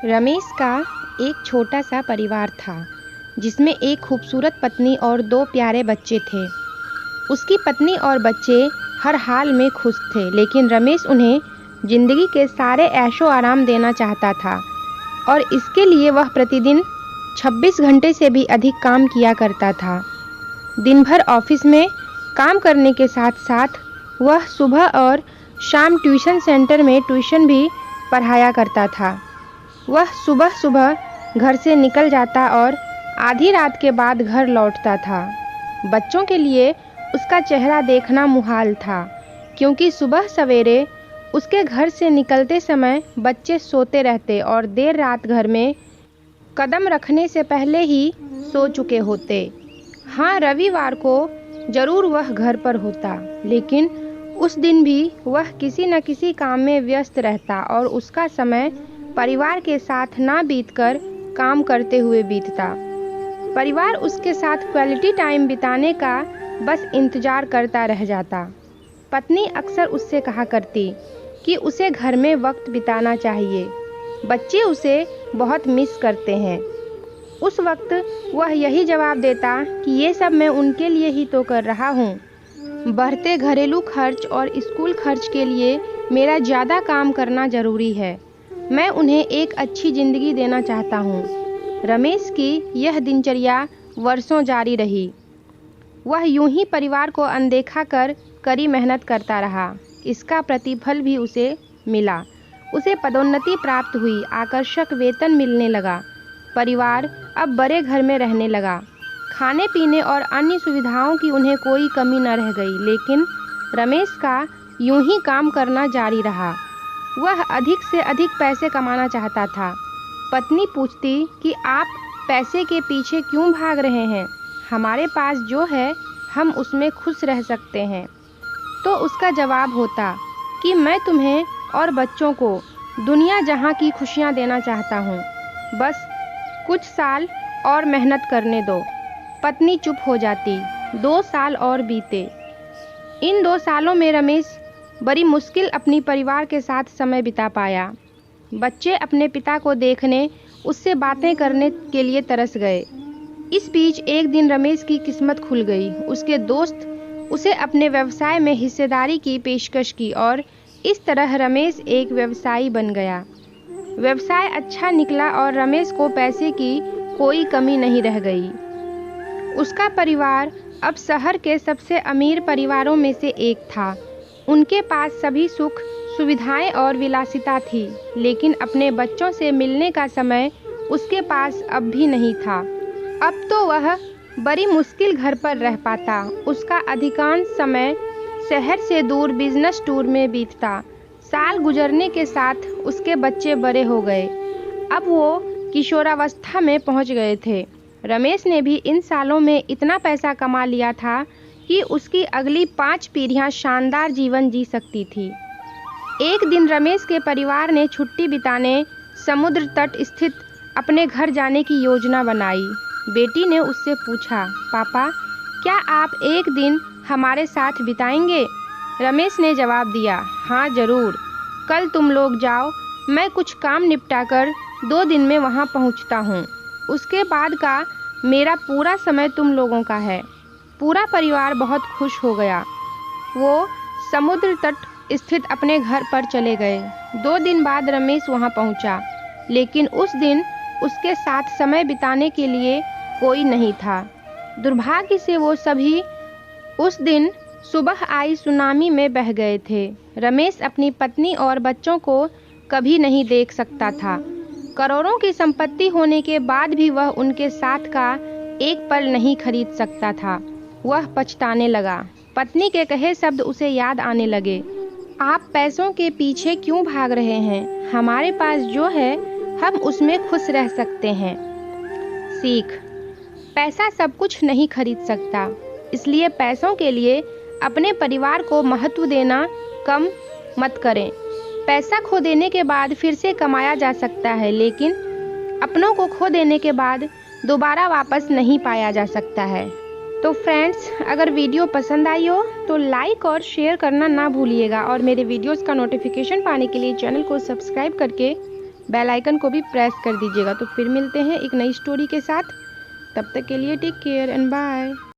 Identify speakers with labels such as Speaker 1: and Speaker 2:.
Speaker 1: रमेश का एक छोटा सा परिवार था जिसमें एक खूबसूरत पत्नी और 2 प्यारे बच्चे थे। उसकी पत्नी और बच्चे हर हाल में खुश थे, लेकिन रमेश उन्हें जिंदगी के सारे ऐशो आराम देना चाहता था और इसके लिए वह प्रतिदिन 26 घंटे से भी अधिक काम किया करता था। दिन भर ऑफिस में काम करने के साथ साथ वह सुबह और शाम ट्यूशन सेंटर में ट्यूशन भी पढ़ाया करता था। वह सुबह-सुबह घर से निकल जाता और आधी रात के बाद घर लौटता था। बच्चों के लिए उसका चेहरा देखना मुहाल था, क्योंकि सुबह सवेरे उसके घर से निकलते समय बच्चे सोते रहते और देर रात घर में कदम रखने से पहले ही सो चुके होते। हाँ, रविवार को जरूर वह घर पर होता, लेकिन उस दिन भी वह किसी न किसी काम में व्यस्त रहता और उसका समय परिवार के साथ ना बीतकर काम करते हुए बीतता। परिवार उसके साथ क्वालिटी टाइम बिताने का बस इंतजार करता रह जाता। पत्नी अक्सर उससे कहा करती कि उसे घर में वक्त बिताना चाहिए, बच्चे उसे बहुत मिस करते हैं। उस वक्त वह यही जवाब देता कि ये सब मैं उनके लिए ही तो कर रहा हूँ। बढ़ते घरेलू खर्च और स्कूल खर्च के लिए मेरा ज़्यादा काम करना ज़रूरी है। मैं उन्हें एक अच्छी ज़िंदगी देना चाहता हूँ। रमेश की यह दिनचर्या वर्षों जारी रही। वह यूं ही परिवार को अनदेखा कर कड़ी मेहनत करता रहा। इसका प्रतिफल भी उसे मिला। उसे पदोन्नति प्राप्त हुई, आकर्षक वेतन मिलने लगा। परिवार अब बड़े घर में रहने लगा। खाने पीने और अन्य सुविधाओं की उन्हें कोई कमी न रह गई, लेकिन रमेश का यूं ही काम करना जारी रहा। वह अधिक से अधिक पैसे कमाना चाहता था। पत्नी पूछती कि आप पैसे के पीछे क्यों भाग रहे हैं? हमारे पास जो है हम उसमें खुश रह सकते हैं। तो उसका जवाब होता कि मैं तुम्हें और बच्चों को दुनिया जहां की खुशियां देना चाहता हूं। बस कुछ साल और मेहनत करने दो। पत्नी चुप हो जाती। 2 साल और बीते। इन 2 सालों में रमेश बड़ी मुश्किल अपनी परिवार के साथ समय बिता पाया। बच्चे अपने पिता को देखने, उससे बातें करने के लिए तरस गए। इस बीच एक दिन रमेश की किस्मत खुल गई। उसके दोस्त उसे अपने व्यवसाय में हिस्सेदारी की पेशकश की और इस तरह रमेश एक व्यवसायी बन गया। व्यवसाय अच्छा निकला और रमेश को पैसे की कोई कमी नहीं रह गई। उसका परिवार अब शहर के सबसे अमीर परिवारों में से एक था। उनके पास सभी सुख सुविधाएं और विलासिता थी, लेकिन अपने बच्चों से मिलने का समय उसके पास अब भी नहीं था। अब तो वह बड़ी मुश्किल घर पर रह पाता। उसका अधिकांश समय शहर से दूर बिजनेस टूर में बीतता। साल गुजरने के साथ उसके बच्चे बड़े हो गए। अब वो किशोरावस्था में पहुंच गए थे। रमेश ने भी इन सालों में इतना पैसा कमा लिया था कि उसकी अगली 5 पीढ़ियां शानदार जीवन जी सकती थी। एक दिन रमेश के परिवार ने छुट्टी बिताने समुद्र तट स्थित अपने घर जाने की योजना बनाई। बेटी ने उससे पूछा, पापा, क्या आप एक दिन हमारे साथ बिताएंगे? रमेश ने जवाब दिया, हाँ ज़रूर। कल तुम लोग जाओ, मैं कुछ काम निपटाकर 2 दिन में वहाँ पहुँचता हूँ। उसके बाद का मेरा पूरा समय तुम लोगों का है। पूरा परिवार बहुत खुश हो गया। वो समुद्र तट स्थित अपने घर पर चले गए। 2 दिन बाद रमेश वहां पहुंचा, लेकिन उस दिन उसके साथ समय बिताने के लिए कोई नहीं था। दुर्भाग्य से वो सभी उस दिन सुबह आई सुनामी में बह गए थे। रमेश अपनी पत्नी और बच्चों को कभी नहीं देख सकता था। करोड़ों की संपत्ति होने के बाद भी वह उनके साथ का एक पल नहीं खरीद सकता था। वह पछताने लगा। पत्नी के कहे शब्द उसे याद आने लगे। आप पैसों के पीछे क्यों भाग रहे हैं? हमारे पास जो है हम उसमें खुश रह सकते हैं। सीख: पैसा सब कुछ नहीं खरीद सकता, इसलिए पैसों के लिए अपने परिवार को महत्व देना कम मत करें। पैसा खो देने के बाद फिर से कमाया जा सकता है, लेकिन अपनों को खो देने के बाद दोबारा वापस नहीं पाया जा सकता है। तो फ्रेंड्स, अगर वीडियो पसंद आई हो तो लाइक और शेयर करना ना भूलिएगा और मेरे वीडियोस का नोटिफिकेशन पाने के लिए चैनल को सब्सक्राइब करके बेल आइकन को भी प्रेस कर दीजिएगा। तो फिर मिलते हैं एक नई स्टोरी के साथ। तब तक के लिए टेक केयर एंड बाय।